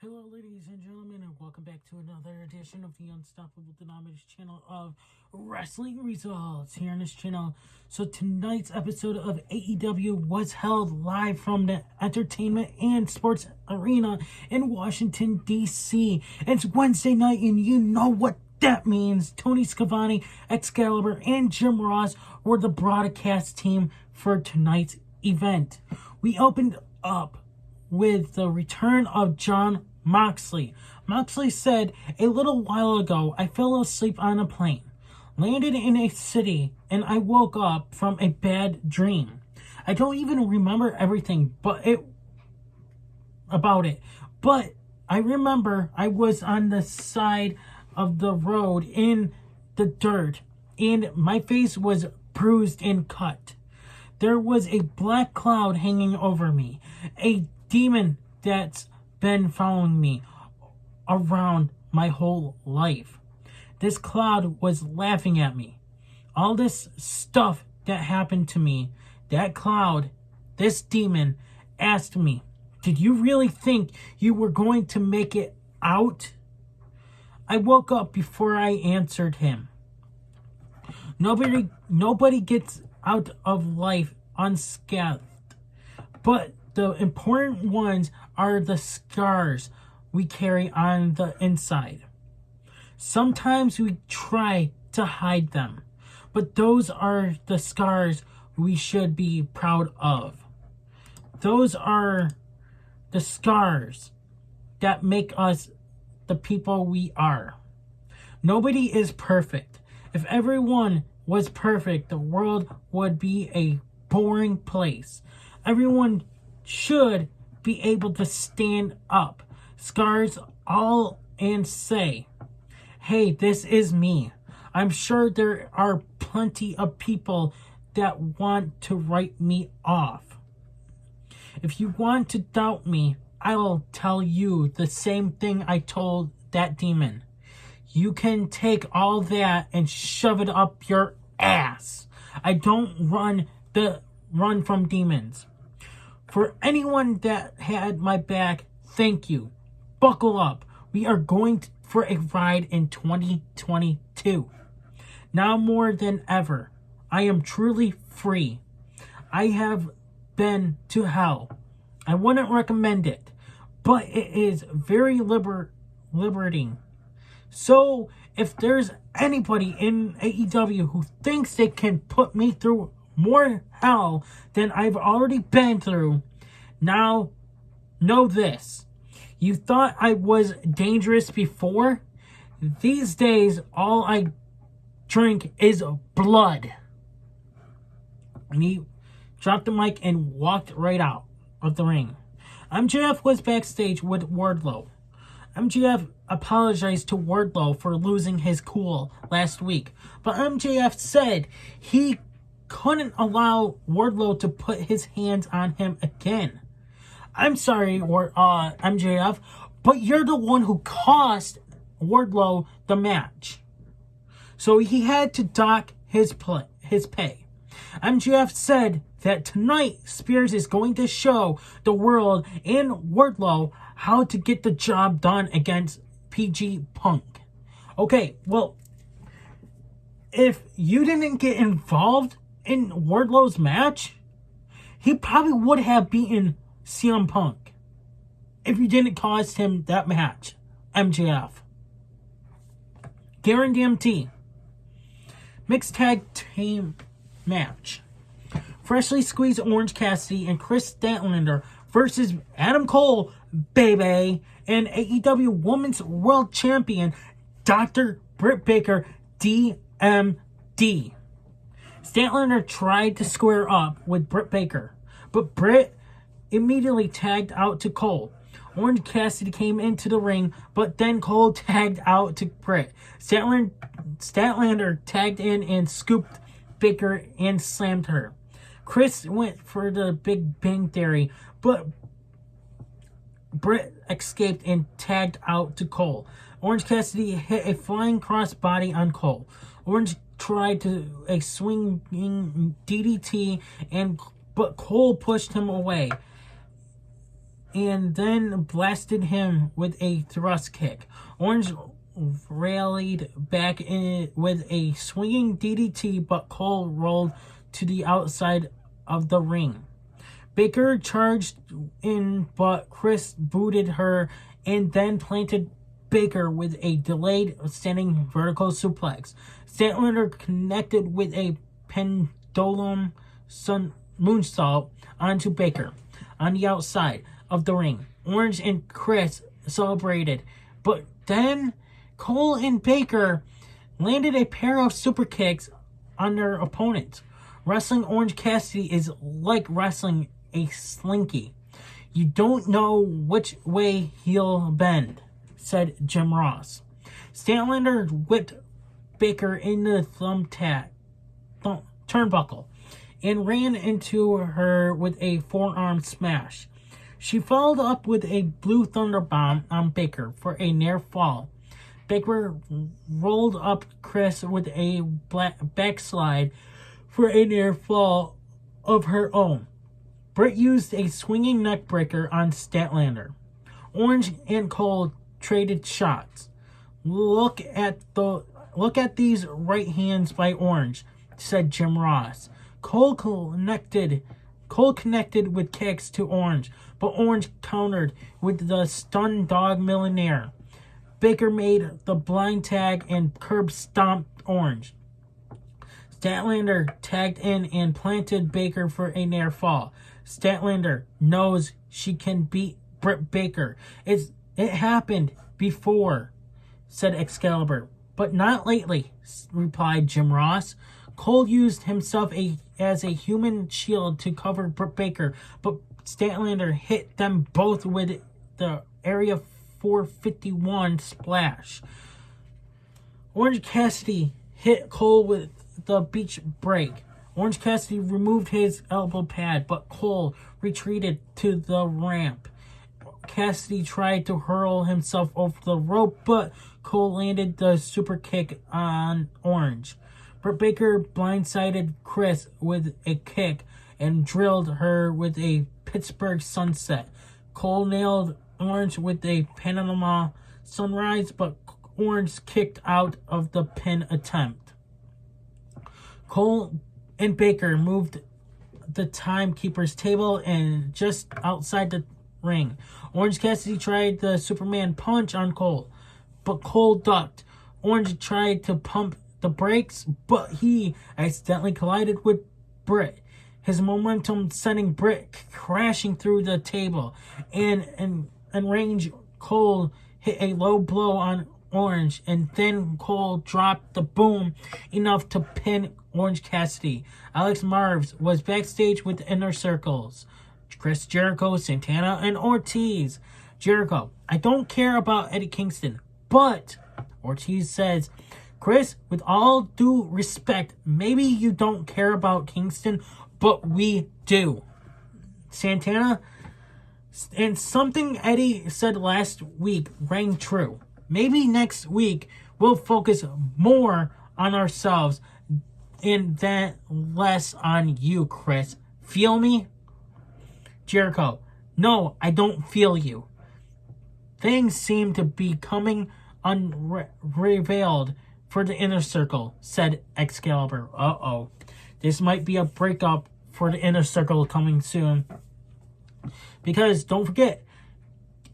Hello, ladies and gentlemen, and welcome back to another edition of the Unstoppable Denominators channel of Wrestling Results here on this channel. So tonight's episode of AEW was held live from the Entertainment and Sports Arena in Washington, D.C. It's Wednesday night, and you know what that means. Tony Schiavone, Excalibur, and Jim Ross were the broadcast team for tonight's event. We opened up with the return of Jon Moxley. Moxley said, "A little while ago, I fell asleep on a plane, landed in a city, and I woke up from a bad dream. I don't even remember everything about it, but I remember I was on the side of the road in the dirt, and my face was bruised and cut. There was a black cloud hanging over me, a demon that's been following me around my whole life. This cloud was laughing at me. All this stuff that happened to me, that cloud, this demon asked me, 'Did you really think you were going to make it out?' I woke up before I answered him. Nobody gets out of life unscathed, but the important ones are the scars we carry on the inside. Sometimes we try to hide them, but those are the scars we should be proud of. Those are the scars that make us the people we are. Nobody is perfect. If everyone was perfect, the world would be a boring place. Everyone should be able to stand up, scars all, and say, 'Hey, this is me.' I'm sure there are plenty of people that want to write me off. If you want to doubt me, I'll tell you the same thing I told that demon. You can take all that and shove it up your ass. I don't run from demons. For anyone that had my back, thank you. Buckle up. We are going for a ride in 2022. Now more than ever, I am truly free. I have been to hell. I wouldn't recommend it, but it is very liberating. So if there's anybody in AEW who thinks they can put me through more hell than I've already been through, now know this. You thought I was dangerous before? These days, all I drink is blood." And he dropped the mic and walked right out of the ring. MJF was backstage with Wardlow. MJF apologized to Wardlow for losing his cool last week, but MJF said he couldn't allow Wardlow to put his hands on him again. "I'm sorry, MJF, but you're the one who cost Wardlow the match." So he had to dock his pay. MJF said that tonight Spears is going to show the world and Wardlow how to get the job done against PG Punk. Okay, well, if you didn't get involved in Wardlow's match, he probably would have beaten CM Punk if you didn't cost him that match, MJF. Guarantee mixed tag team match. Freshly squeezed Orange Cassidy and Chris Statlander versus Adam Cole, baby, and AEW Women's World Champion Dr. Britt Baker, DMD. Statlander tried to square up with Britt Baker, but Britt immediately tagged out to Cole. Orange Cassidy came into the ring, but then Cole tagged out to Britt. Statlander tagged in and scooped Baker and slammed her. Chris went for the Big Bang Theory, but Britt escaped and tagged out to Cole. Orange Cassidy hit a flying crossbody on Cole. Orange tried a swinging DDT, but Cole pushed him away. and then blasted him with a thrust kick. Orange rallied back in with a swinging DDT, but Cole rolled to the outside of the ring. Baker charged in, but Chris booted her and then planted Baker with a delayed standing vertical suplex. Statlander connected with a pendulum moonsault onto Baker on the outside of the ring. Orange and Chris celebrated, but then Cole and Baker landed a pair of super kicks on their opponents. Wrestling Orange Cassidy is like wrestling a slinky. You don't know which way he'll bend, said Jim Ross. Statlander whipped Baker in the turnbuckle and ran into her with a forearm smash. She followed up with a blue thunder bomb on Baker for a near fall. Baker rolled up Chris with a backslide for a near fall of her own. Britt used a swinging neck breaker on Statlander. Orange and Cole traded shots. Look at these right hands by Orange, said Jim Ross. Cole connected with kicks to Orange, but Orange countered with the stun dog millionaire. Baker made the blind tag and curb stomped Orange. Statlander tagged in and planted Baker for a near fall. Statlander knows she can beat Britt Baker. It happened before, said Excalibur. But not lately, replied Jim Ross. Cole used himself as a human shield to cover Britt Baker, but Statlander hit them both with the Area 451 splash. Orange Cassidy hit Cole with the beach break. Orange Cassidy removed his elbow pad, but Cole retreated to the ramp. Cassidy tried to hurl himself over the rope, but Cole landed the super kick on Orange. Britt Baker blindsided Chris with a kick and drilled her with a Pittsburgh sunset. Cole nailed Orange with a Panama sunrise, but Orange kicked out of the pin attempt. Cole and Baker moved the timekeeper's table and just outside the ring. Orange Cassidy tried the Superman punch on Cole, but Cole ducked. Orange tried to pump the brakes, but he accidentally collided with Britt. His momentum sending Britt crashing through the table, and range Cole hit a low blow on Orange, and then Cole dropped the boom enough to pin Orange Cassidy. Alex Marves was backstage with the Inner Circles. Chris Jericho, Santana, and Ortiz. Jericho, I don't care about Eddie Kingston, but Ortiz says, Chris, with all due respect, maybe you don't care about Kingston, but we do. Santana, and something Eddie said last week rang true. Maybe next week we'll focus more on ourselves and then less on you, Chris. Feel me? Jericho, no, I don't feel you. Things seem to be coming unrevealed for the Inner Circle, said Excalibur. Uh-oh. This might be a breakup for the Inner Circle coming soon. Because, don't forget,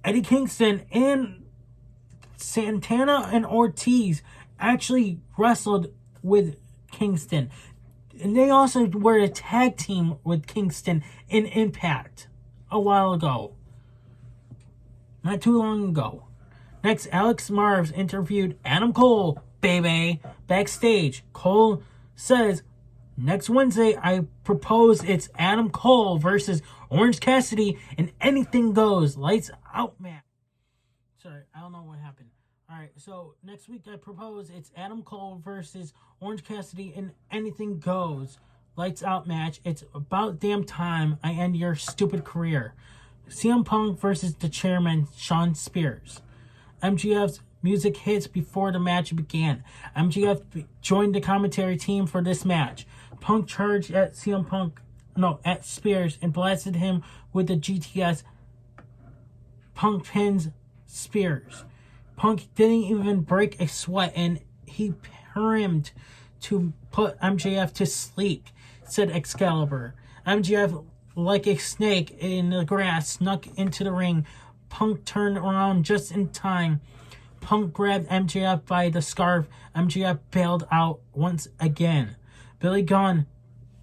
Eddie Kingston and Santana and Ortiz actually wrestled with Kingston. And they also were a tag team with Kingston in Impact a while ago. Not too long ago. Next, Alex Marves interviewed Adam Cole, baby, backstage. Cole says, next Wednesday, I propose it's Adam Cole versus Orange Cassidy and anything goes. Lights out, man. Sorry, I don't know what happened. Alright, so next week I propose it's Adam Cole versus Orange Cassidy and anything goes. Lights out match. It's about damn time I end your stupid career. CM Punk versus the chairman, Sean Spears. MJF's music hits before the match began. MJF joined the commentary team for this match. Punk charged at Spears and blasted him with the GTS Punk pins Spears. Punk didn't even break a sweat, and he primed to put MJF to sleep, said Excalibur. MJF, like a snake in the grass, snuck into the ring. Punk turned around just in time. Punk grabbed MJF by the scarf. MJF bailed out once again. Billy Gunn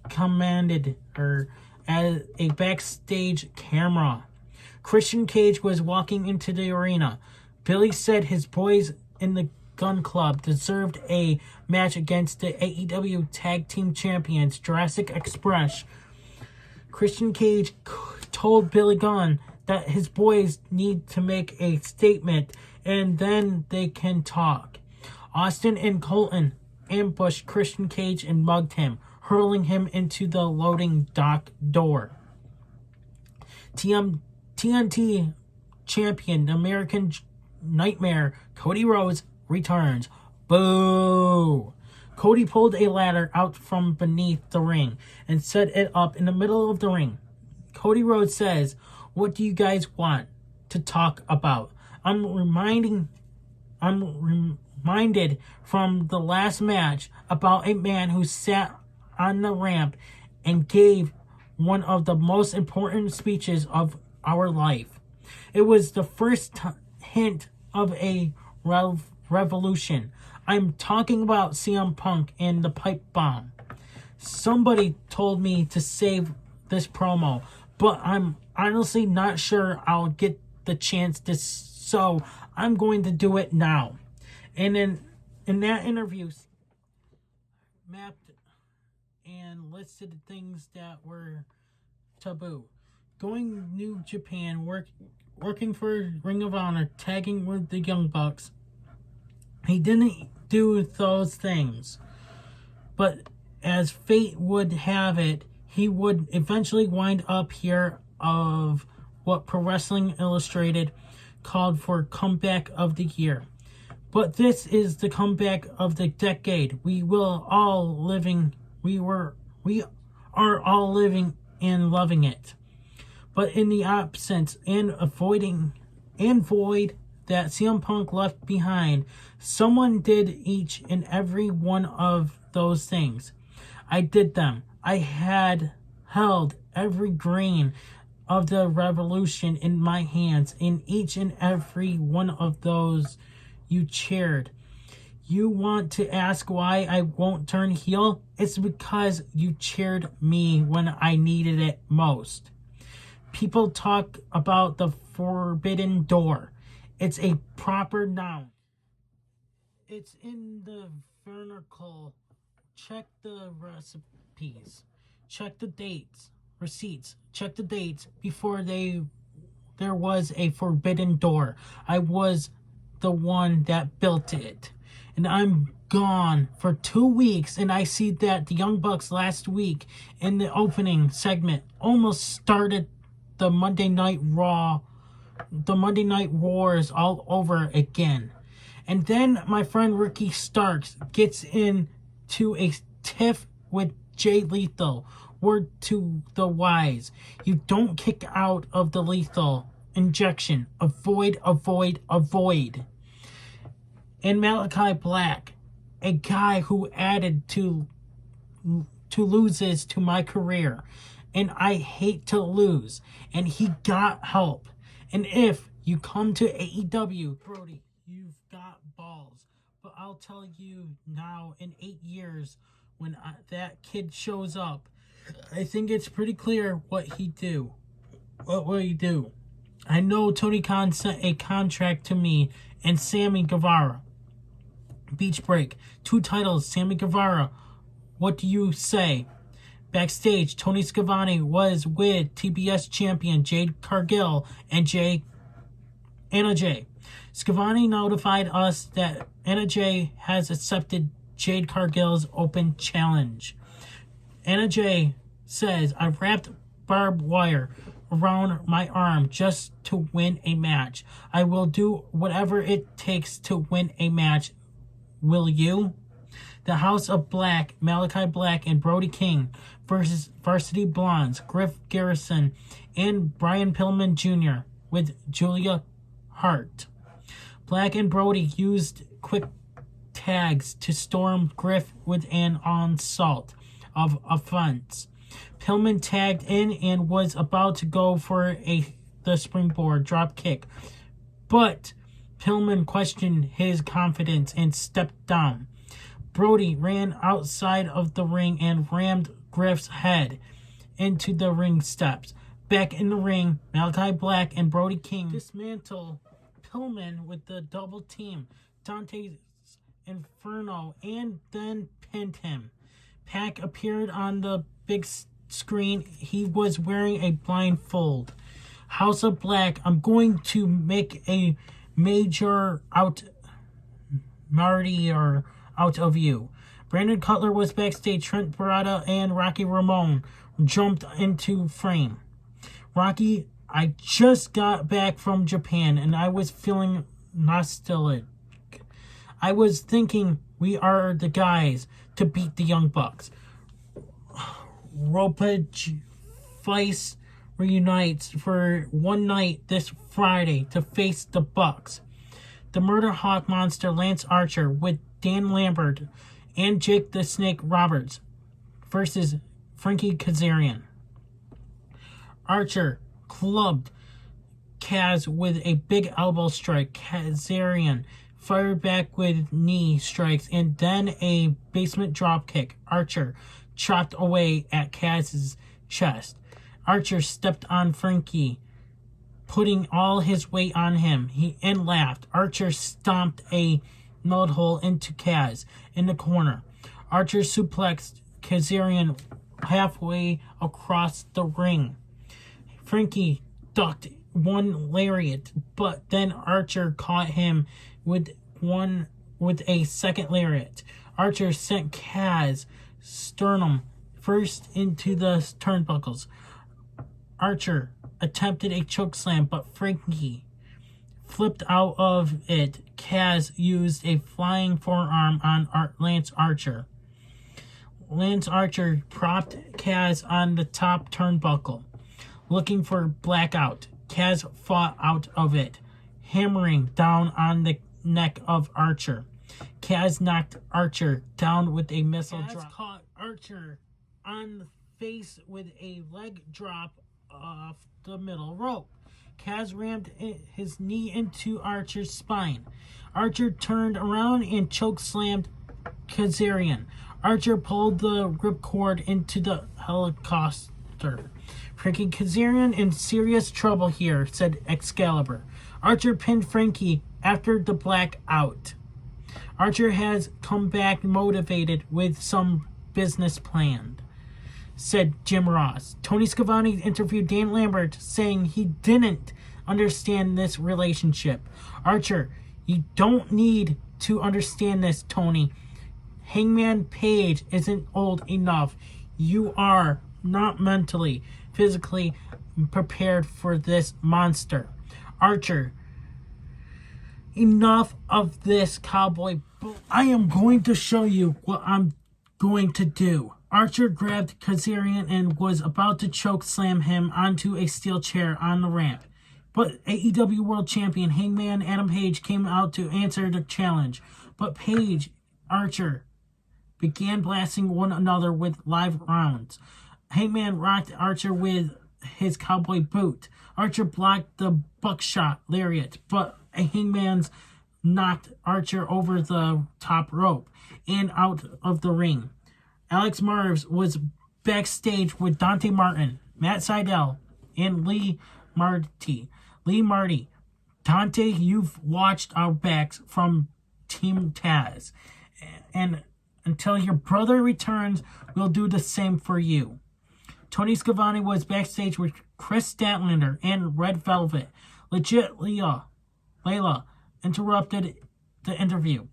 commanded her as a backstage camera. Christian Cage was walking into the arena. Billy said his boys in the Gun Club deserved a match against the AEW Tag Team Champions, Jurassic Express. Christian Cage told Billy Gunn that his boys need to make a statement and then they can talk. Austin and Colton ambushed Christian Cage and mugged him, hurling him into the loading dock door. TNT champion, American Nightmare, Cody Rhodes returns. Boo! Cody pulled a ladder out from beneath the ring and set it up in the middle of the ring. Cody Rhodes says, "What do you guys want to talk about?" I'm reminded from the last match about a man who sat on the ramp and gave one of the most important speeches of our life. It was the first hint of a revolution. I'm talking about CM Punk and the pipe bomb. Somebody told me to save this promo, but I'm honestly not sure I'll get the chance to, so I'm going to do it now. And then in that interview, mapped and listed things that were taboo. Going New Japan, working for Ring of Honor, tagging with the Young Bucks. He didn't do those things. But as fate would have it, he would eventually wind up here of what Pro Wrestling Illustrated called for comeback of the year. But this is the comeback of the decade. We are all living and loving it. But in the absence and void that CM Punk left behind, someone did each and every one of those things. I did them. I had held every grain of the revolution in my hands, in each and every one of those you cheered. You want to ask why I won't turn heel? It's because you cheered me when I needed it most. People talk about the forbidden door. It's a proper noun. It's in the vernacle. Check the recipes. Check the dates. Receipts. Check the dates before there was a forbidden door. I was the one that built it. And I'm gone for 2 weeks, and I see that the Young Bucks last week in the opening segment almost started the Monday Night Wars all over again. And then my friend Ricky Starks gets into a tiff with Jay Lethal. Word to the wise: you don't kick out of the lethal injection. Avoid. And Malachi Black, a guy who added to loses to my career. And I hate to lose. And he got help. And if you come to AEW, Brody, you've got balls. But I'll tell you now, in 8 years, when that kid shows up, I think it's pretty clear what he do. What will he do? I know Tony Khan sent a contract to me and Sammy Guevara. Beach break. 2 titles, Sammy Guevara. What do you say? Backstage, Tony Schiavone was with TBS champion Jade Cargill and Anna Jay. Schiavone notified us that Anna Jay has accepted Jade Cargill's open challenge. Anna Jay says, I wrapped barbed wire around my arm just to win a match. I will do whatever it takes to win a match. Will you? The House of Black, Malachi Black and Brody King versus Varsity Blondes, Griff Garrison and Brian Pillman Jr. with Julia Hart. Black and Brody used quick tags to storm Griff with an onslaught of offense. Pillman tagged in and was about to go for the springboard drop kick, but Pillman questioned his confidence and stepped down. Brody ran outside of the ring and rammed Griff's head into the ring steps. Back in the ring, Malachi Black and Brody King dismantled Pillman with the double team, Dante's Inferno, and then pinned him. Pac appeared on the big screen. He was wearing a blindfold. House of Black, I'm going to make a major out of you. Brandon Cutler was backstage. Trent Beretta and Rocky Ramone jumped into frame. Rocky, I just got back from Japan and I was feeling nostalgic. I was thinking we are the guys to beat the Young Bucks. Ropage Vice reunites for one night this Friday to face the Bucks. The Murder Hawk Monster Lance Archer with Dan Lambert and Jake the Snake Roberts versus Frankie Kazarian. Archer clubbed Kaz with a big elbow strike. Kazarian fired back with knee strikes and then a basement drop kick. Archer chopped away at Kaz's chest. Archer stepped on Frankie, putting all his weight on him. He laughed. Archer stomped a mud hole into Kaz in the corner. Archer suplexed Kazarian halfway across the ring. Frankie ducked one lariat, but then Archer caught him with a second lariat. Archer sent Kaz sternum first into the turnbuckles. Archer attempted a chokeslam, but Frankie flipped out of it. Kaz used a flying forearm on Lance Archer. Lance Archer propped Kaz on the top turnbuckle, looking for blackout. Kaz fought out of it, hammering down on the neck of Archer. Kaz knocked Archer down with a missile drop. Kaz caught Archer on the face with a leg drop off the middle rope. Kaz rammed his knee into Archer's spine. Archer turned around and chokeslammed Kazarian. Archer pulled the ripcord into the helicopter. Frankie Kazarian in serious trouble here, said Excalibur. Archer pinned Frankie after the blackout. Archer has come back motivated with some business planned, said Jim Ross. Tony Schiavone interviewed Dan Lambert, saying he didn't understand this relationship. Archer, you don't need to understand this, Tony. Hangman Page isn't old enough. You are not mentally, physically prepared for this monster. Archer, enough of this cowboy. I am going to show you what I'm going to do. Archer grabbed Kazarian and was about to choke slam him onto a steel chair on the ramp. But AEW World Champion Hangman Adam Page came out to answer the challenge. But Page, Archer began blasting one another with live rounds. Hangman rocked Archer with his cowboy boot. Archer blocked the buckshot lariat, but Hangman's knocked Archer over the top rope and out of the ring. Alex Marves was backstage with Dante Martin, Matt Sydal, and Lee Marty. Dante, you've watched our backs from Team Taz. And until your brother returns, we'll do the same for you. Tony Schiavone was backstage with Chris Statlander and Red Velvet. Legit Layla interrupted the interview.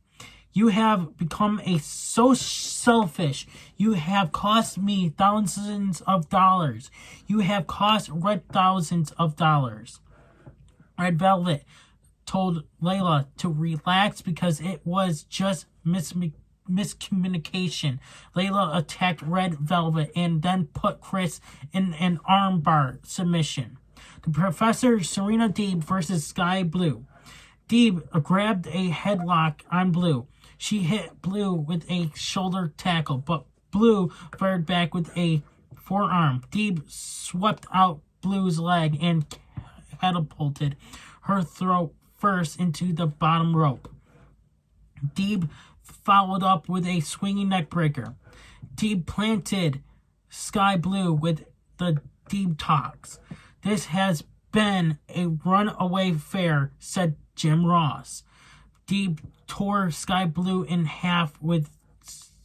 You have become so selfish. You have cost me thousands of dollars. You have cost Red thousands of dollars. Red Velvet told Layla to relax because it was just miscommunication. Layla attacked Red Velvet and then put Chris in an armbar submission. Professor Serena Deeb versus Sky Blue. Deeb grabbed a headlock on Blue. She hit Blue with a shoulder tackle, but Blue fired back with a forearm. Deeb swept out Blue's leg and catapulted her throat first into the bottom rope. Deeb followed up with a swinging neckbreaker. Deeb planted Sky Blue with the Deeb Talks. This has been a runaway affair, said Jim Ross. Deeb tore Sky Blue in half with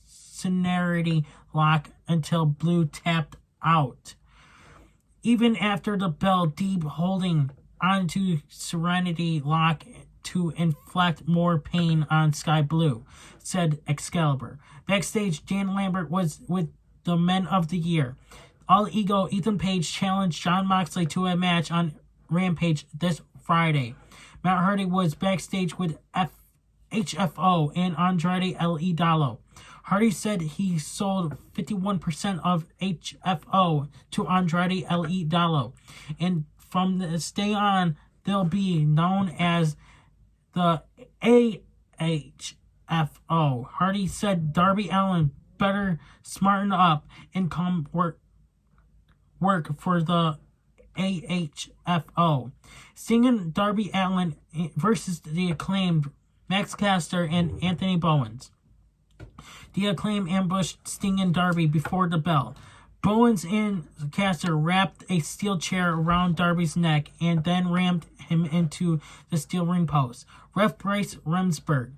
Serenity Lock until Blue tapped out. Even after the bell, Deeb holding onto Serenity Lock to inflict more pain on Sky Blue, said Excalibur. Backstage, Dan Lambert was with the Men of the Year. All Ego Ethan Page challenged Jon Moxley to a match on Rampage this Friday. Matt Hardy was backstage with HFO and Andrade El Idolo. Hardy said he sold 51% of HFO to Andrade El Idolo, and from this day on, they'll be known as the AHFO. Hardy said Darby Allin better smarten up and come work for the AHFO. Sting and Darby Allin versus the Acclaimed, Max Caster and Anthony Bowens. The Acclaimed ambushed Sting and Darby before the bell. Bowens and Caster wrapped a steel chair around Darby's neck and then rammed him into the steel ring post. Ref Bryce Remsburg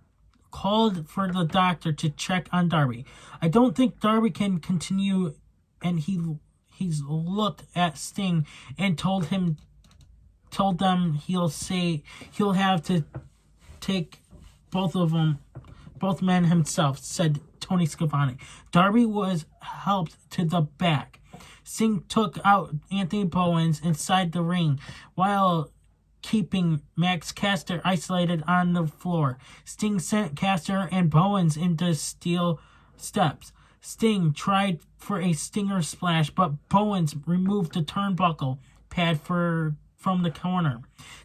called for the doctor to check on Darby. I don't think Darby can continue, and he's looked at Sting and told them he'll have to take both men himself, said Tony Schiavone. Darby was helped to the back. Sting took out Anthony Bowens inside the ring while keeping Max Caster isolated on the floor. Sting sent Caster and Bowens into steel steps. Sting tried for a Stinger splash, but Bowens removed the turnbuckle pad from the corner.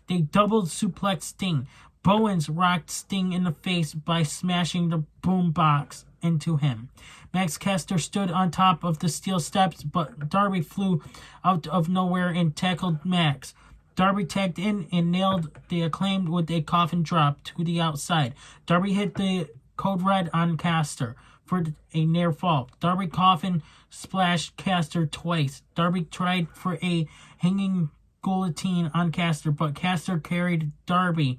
They doubled suplex Sting. Bowens rocked Sting in the face by smashing the boombox into him. Max Caster stood on top of the steel steps, but Darby flew out of nowhere and tackled Max. Darby tagged in and nailed the Acclaimed with a coffin drop to the outside. Darby hit the Code Red on Caster for a near fall. Darby coffin splashed Caster twice. Darby tried for a hanging guillotine on Caster, but Caster carried Darby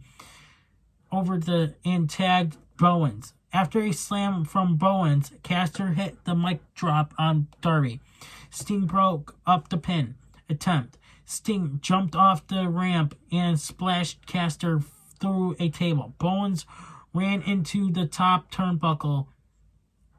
over and tagged Bowens. After a slam from Bowens, Caster hit the mic drop on Darby. Sting broke up the pin attempt. Sting jumped off the ramp and splashed Caster through a table. Bowens ran into the top turnbuckle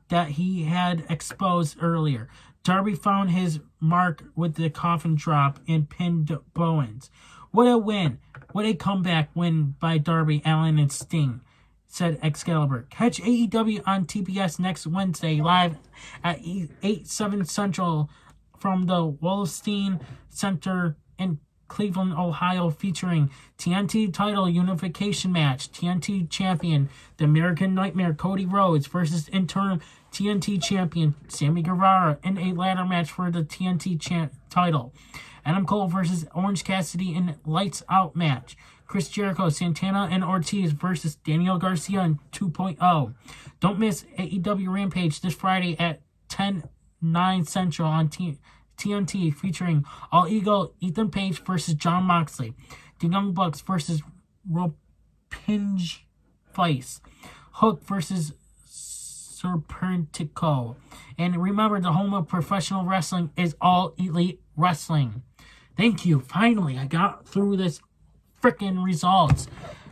that he had exposed earlier. Darby found his mark with the coffin drop and pinned Bowens. What a win. What a comeback win by Darby Allin and Sting, said Excalibur. Catch AEW on TBS next Wednesday live at 8/7 Central from the Wallerstein Center in Cleveland, Ohio, featuring TNT title unification match. TNT champion, the American Nightmare Cody Rhodes versus interim TNT champion Sammy Guevara in a ladder match for the TNT title. Adam Cole versus Orange Cassidy in Lights Out match. Chris Jericho, Santana, and Ortiz versus Daniel Garcia in 2.0. Don't miss AEW Rampage this Friday at 10/9 Central on TNT, featuring All Ego Ethan Page versus Jon Moxley. The Young Bucks versus Ropinge Vice. Hook versus Serpentico. And remember, the home of professional wrestling is All Elite Wrestling. Thank you. Finally, I got through this freaking results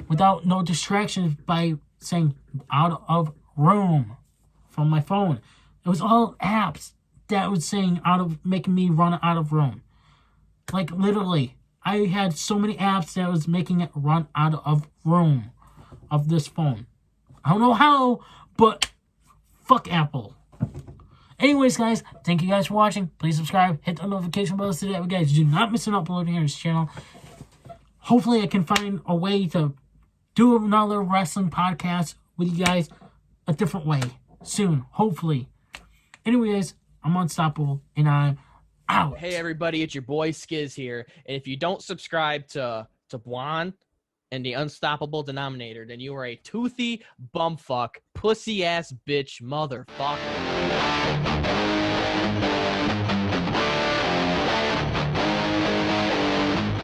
without no distractions by saying out of room from my phone. It was all apps that was saying making me run out of room. Like literally, I had so many apps that was making it run out of room of this phone. I don't know how, but fuck Apple. Anyways, guys, thank you guys for watching. Please subscribe, hit the notification bell so that guys do not miss an upload here on this channel. Hopefully, I can find a way to do another wrestling podcast with you guys a different way soon, hopefully. Anyways, I'm Unstoppable, and I'm out. Hey, everybody, it's your boy Skiz here. And if you don't subscribe to Blonde and the Unstoppable Denominator, then you are a toothy bumfuck, pussy-ass bitch motherfucker.